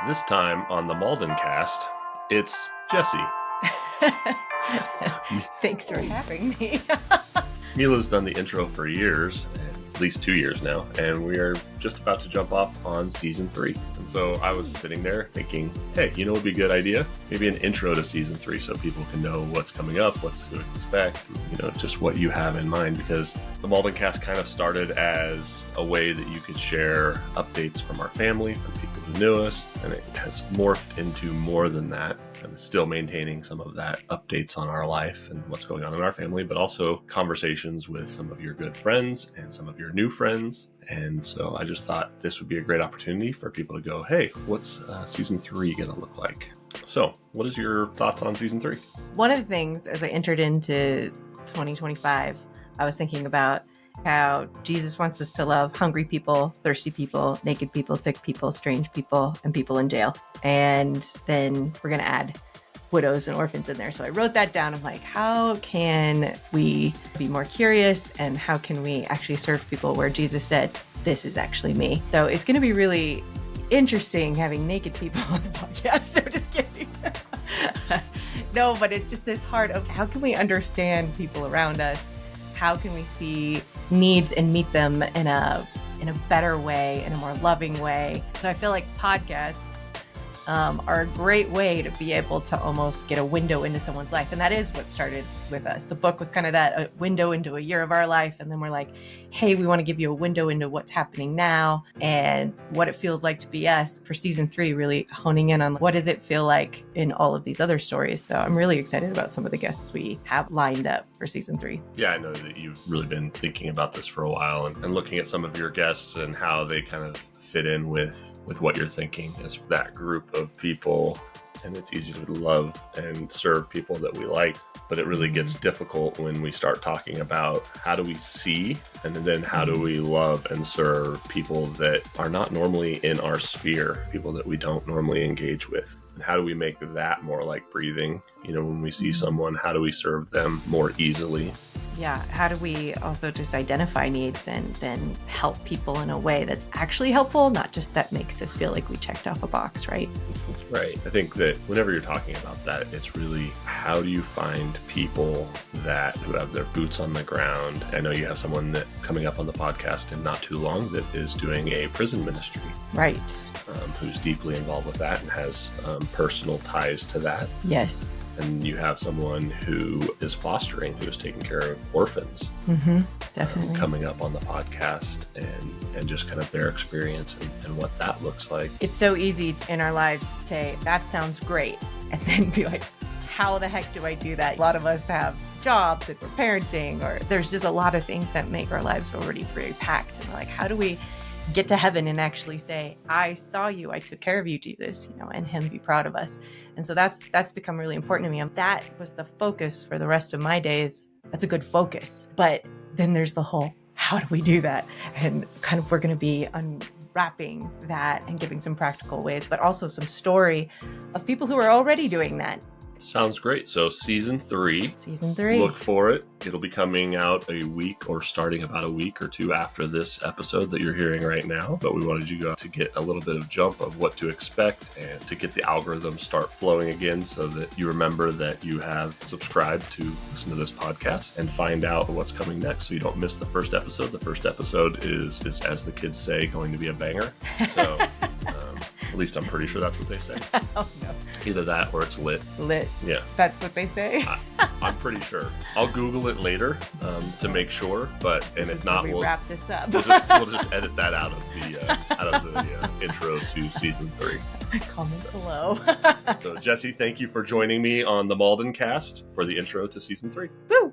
This time on the Molden Cast, it's Jessye. Thanks for having me. Mila's done the intro for years, at least 2 years now, and we are just about to jump off on season 3. And so I was sitting there thinking, hey, you know what would be a good idea? Maybe an intro to season 3 so people can know what's coming up, what's to expect, just what you have in mind, because the Molden Cast kind of started as a way that you could share updates from our family, from people who knew us, and it has morphed into more than that. I'm still maintaining some of that updates on our life and what's going on in our family, but also conversations with some of your good friends and some of your new friends. And so I just thought this would be a great opportunity for people to go, hey, what's season 3 going to look like? So what is your thoughts on season 3? One of the things as I entered into 2025, I was thinking about how Jesus wants us to love hungry people, thirsty people, naked people, sick people, strange people, and people in jail. And then we're going to add widows and orphans in there. So I wrote that down. I'm like, how can we be more curious? And how can we actually serve people where Jesus said, this is actually me? So it's going to be really interesting having naked people on the podcast. No, just kidding. No, but it's just this heart of how can we understand people around us? How can we see needs and meet them in a better way, in a more loving way? So I feel like podcasts are a great way to be able to almost get a window into someone's life. And that is what started with us. The book was kind of that a window into a year of our life. And then we're like, hey, we want to give you a window into what's happening now and what it feels like to be us. For season 3, really honing in on what does it feel like in all of these other stories. So I'm really excited about some of the guests we have lined up for season 3. Yeah, I know that you've really been thinking about this for a while and looking at some of your guests and how they kind of fit in with what you're thinking as that group of people. And it's easy to love and serve people that we like, but it really gets difficult when we start talking about how do we see and then how do we love and serve people that are not normally in our sphere, people that we don't normally engage with. And how do we make that more like breathing? When we see someone, how do we serve them more easily? Yeah. How do we also just identify needs and then help people in a way that's actually helpful, not just that makes us feel like we checked off a box, right? Right. I think that whenever you're talking about that, it's really how do you find people who have their boots on the ground? I know you have someone that coming up on the podcast in not too long that is doing a prison ministry. Right. Who's deeply involved with that and has personal ties to that. Yes. And you have someone who is fostering, who is taking care of orphans. Definitely. Coming up on the podcast and just kind of their experience and what that looks like. It's so easy in our lives to say, that sounds great. And then be like, how the heck do I do that? A lot of us have jobs and we're parenting, or there's just a lot of things that make our lives already very packed. And we're like, how do we get to heaven and actually say, I saw you, I took care of you, Jesus, and him be proud of us. And so that's become really important to me. That was the focus for the rest of my days. That's a good focus. But then there's the whole, how do we do that? And kind of, we're going to be unwrapping that and giving some practical ways, but also some story of people who are already doing that. Sounds great. So season 3. Look for it. It'll be coming out a week or starting about a week or 2 after this episode that you're hearing right now. But we wanted you to get a little bit of jump of what to expect and to get the algorithm start flowing again so that you remember that you have subscribed to listen to this podcast and find out what's coming next so you don't miss the first episode. The first episode is as the kids say, going to be a banger. So at least I'm pretty sure that's what they say. Oh, no. Either that or it's lit. Lit. Yeah. That's what they say. I'm pretty sure. I'll Google it later to make sure, and if not, we'll wrap this up. we'll just edit that out of the intro to season 3. Comment below. So Jessye, thank you for joining me on the Molden Cast for the intro to season 3. Woo!